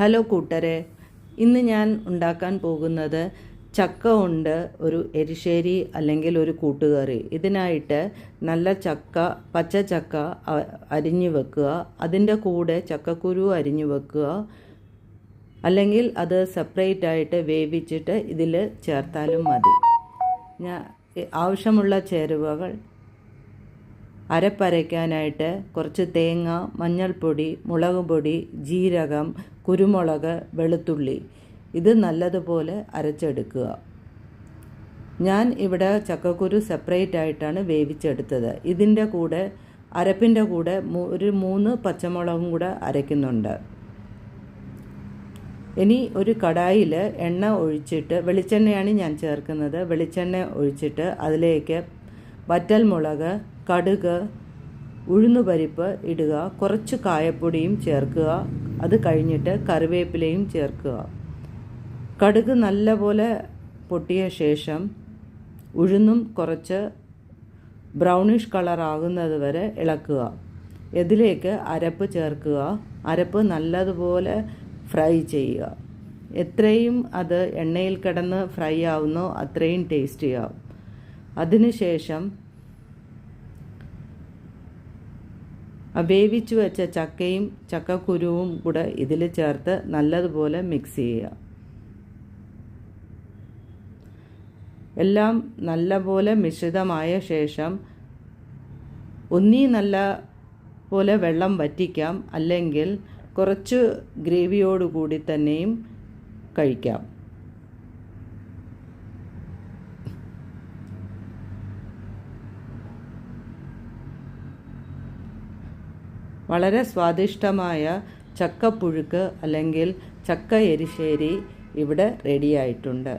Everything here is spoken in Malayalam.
ഹലോ കൂട്ടരെ, ഇന്ന് ഞാൻ ഉണ്ടാക്കാൻ പോകുന്നത് ചക്ക കൊണ്ട് ഒരു എരിശ്ശേരി അല്ലെങ്കിൽ ഒരു കൂട്ടുകറി. ഇതിനായിട്ട് നല്ല ചക്ക, പച്ച ചക്ക അരിഞ്ഞു വെക്കുക. അതിൻ്റെ കൂടെ ചക്കക്കുരു അരിഞ്ഞു വെക്കുക. അല്ലെങ്കിൽ അത് സെപ്പറേറ്റ് ആയിട്ട് വേവിച്ചിട്ട് ഇതിൽ ചേർത്താലും മതി. ആവശ്യമുള്ള ചേരുവകൾ: അരപ്പരയ്ക്കാനായിട്ട് കുറച്ച് തേങ്ങ, മഞ്ഞൾപ്പൊടി, മുളക് പൊടി, ജീരകം, കുരുമുളക്, വെളുത്തുള്ളി. ഇത് നല്ലതുപോലെ അരച്ചെടുക്കുക. ഞാൻ ഇവിടെ ചക്കക്കുരു സെപ്പറേറ്റ് ആയിട്ടാണ് വേവിച്ചെടുത്തത്. ഇതിൻ്റെ കൂടെ അരപ്പിൻ്റെ കൂടെ ഒരു 3 പച്ചമുളകും കൂടെ അരയ്ക്കുന്നുണ്ട്. ഇനി ഒരു കടായിൽ എണ്ണ ഒഴിച്ചിട്ട്, വെളിച്ചെണ്ണയാണ് ഞാൻ ചേർക്കുന്നത്. വെളിച്ചെണ്ണ ഒഴിച്ചിട്ട് അതിലേക്ക് വറ്റൽമുളക്, കടുക്, ഉഴുന്നുപരിപ്പ് ഇടുക. കുറച്ച് കായപ്പൊടിയും ചേർക്കുക. അത് കഴിഞ്ഞിട്ട് കറിവേപ്പിലയും ചേർക്കുക. കടുക് നല്ലപോലെ പൊട്ടിയ ശേഷം ഉഴുന്നും കുറച്ച് ബ്രൗണിഷ് കളറാകുന്നത് വരെ ഇളക്കുക. ഇതിലേക്ക് അരപ്പ് ചേർക്കുക. അരപ്പ് നല്ലതുപോലെ ഫ്രൈ ചെയ്യുക. എത്രയും അത് എണ്ണയിൽ കിടന്ന് ഫ്രൈ ആവുന്നോ അത്രയും ടേസ്റ്റിയാവും. അതിനുശേഷം വേവിച്ചു വെച്ച ചക്കയും ചക്കക്കുരുവും കൂടെ ഇതിൽ ചേർത്ത് നല്ലതുപോലെ മിക്സ് ചെയ്യുക. എല്ലാം നല്ലപോലെ മിശ്രിതമായ ശേഷം ഒന്നീ നല്ല പോലെ വെള്ളം വറ്റിക്കാം, അല്ലെങ്കിൽ കുറച്ച് ഗ്രേവിയോടുകൂടി തന്നെയും കഴിക്കാം. വളരെ സ്വാദിഷ്ടമായ ചക്കപ്പുഴുക്ക് അല്ലെങ്കിൽ ചക്ക എരിശ്ശേരി ഇവിടെ റെഡിയായിട്ടുണ്ട്.